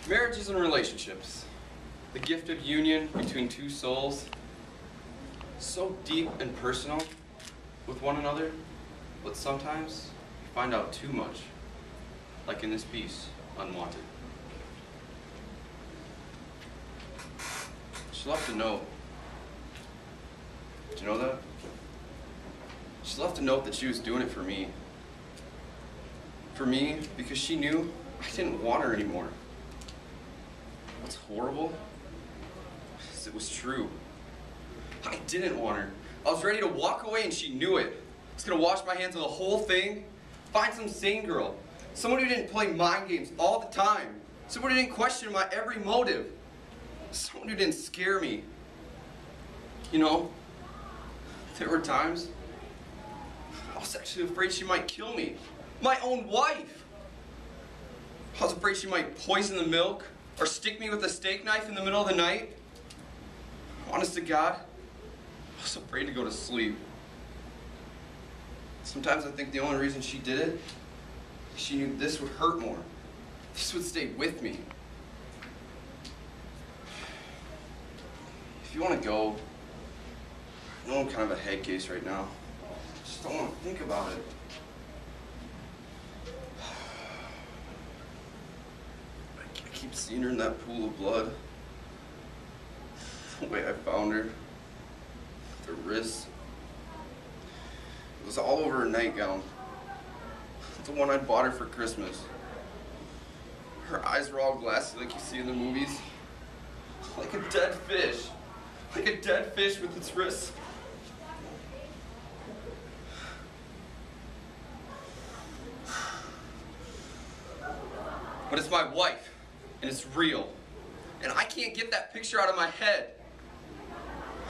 Marriages and relationships, the gift of union between two souls, so deep and personal with one another, but sometimes you find out too much, like in this piece, Unwanted. She left a note. Did you know that? She left a note that she was doing it for me. For me, because she knew I didn't want her anymore. What's horrible is it was true. I didn't want her. I was ready to walk away and she knew it. I was gonna wash my hands of the whole thing, find some sane girl. Someone who didn't play mind games all the time. Someone who didn't question my every motive. Someone who didn't scare me. You know, there were times I was actually afraid she might kill me. My own wife. I was afraid she might poison the milk or stick me with a steak knife in the middle of the night. Honest to God, I was afraid to go to sleep. Sometimes I think the only reason she did it, she knew this would hurt more. This would stay with me. If you want to go, I know I'm kind of a head case right now. I just don't want to think about it. I keep seeing her in that pool of blood. The way I found her. The wrists. It was all over her nightgown. The one I bought her for Christmas. Her eyes were all glassy like you see in the movies. Like a dead fish. Like a dead fish with its wrists. But it's my wife, and it's real. And I can't get that picture out of my head.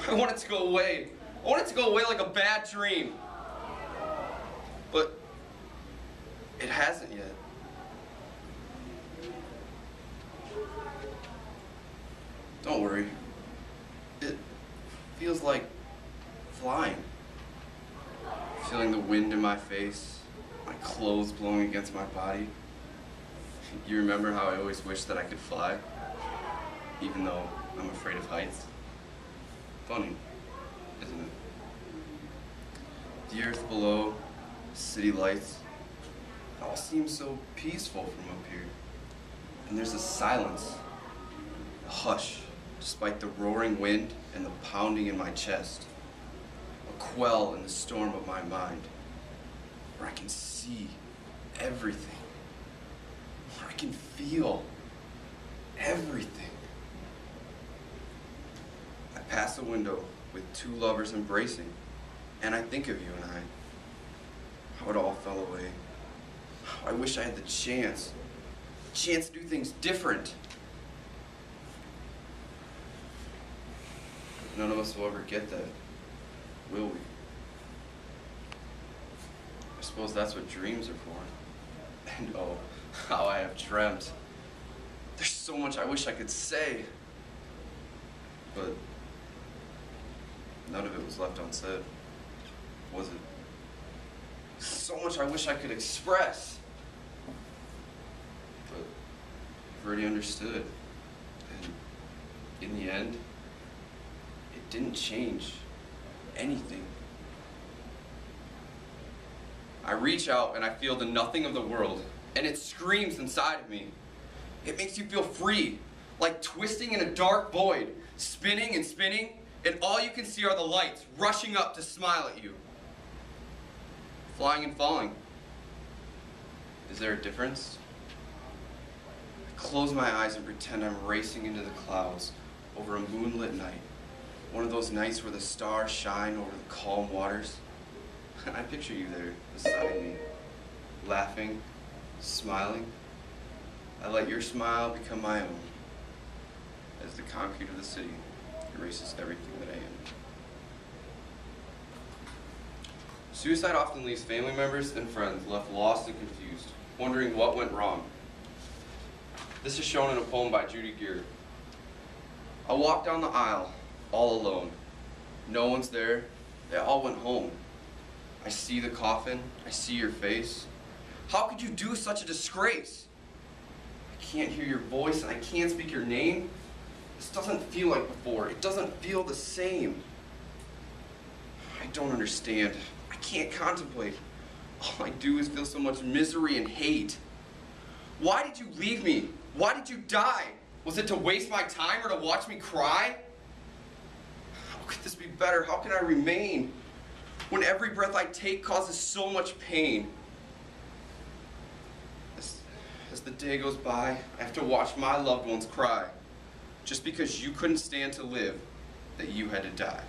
I want it to go away. I want it to go away like a bad dream. But it hasn't yet. Don't worry. It feels like flying. Feeling the wind in my face, my clothes blowing against my body. You remember how I always wished that I could fly, even though I'm afraid of heights? Funny, isn't it? The earth below, city lights, it all seems so peaceful from up here. And there's a silence, a hush, despite the roaring wind and the pounding in my chest. A quell in the storm of my mind, where I can see everything. Where I can feel everything. I pass a window with two lovers embracing, and I think of you and I. How it all fell away. How I wish I had the chance to do things different. None of us will ever get that, will we? I suppose that's what dreams are for. And oh, how I have dreamt. There's so much I wish I could say, but none of it was left unsaid, was it? So much I wish I could express, but I've already understood, and in the end, it didn't change anything. I reach out and I feel the nothing of the world, and it screams inside of me. It makes you feel free, like twisting in a dark void, spinning and spinning, and all you can see are the lights rushing up to smile at you. Flying and falling. Is there a difference? I close my eyes and pretend I'm racing into the clouds over a moonlit night. One of those nights where the stars shine over the calm waters. And I picture you there beside me, laughing, smiling. I let your smile become my own, as the concrete of the city erases everything that I am. Suicide often leaves family members and friends left lost and confused, wondering what went wrong. This is shown in a poem by Judy Gear. I walk down the aisle, all alone. No one's there, they all went home. I see the coffin, I see your face. How could you do such a disgrace? I can't hear your voice and I can't speak your name. This doesn't feel like before. It doesn't feel the same. I don't understand. I can't contemplate. All I do is feel so much misery and hate. Why did you leave me? Why did you die? Was it to waste my time or to watch me cry? How could this be better? How can I remain when every breath I take causes so much pain? As the day goes by, I have to watch my loved ones cry just because you couldn't stand to live, that you had to die.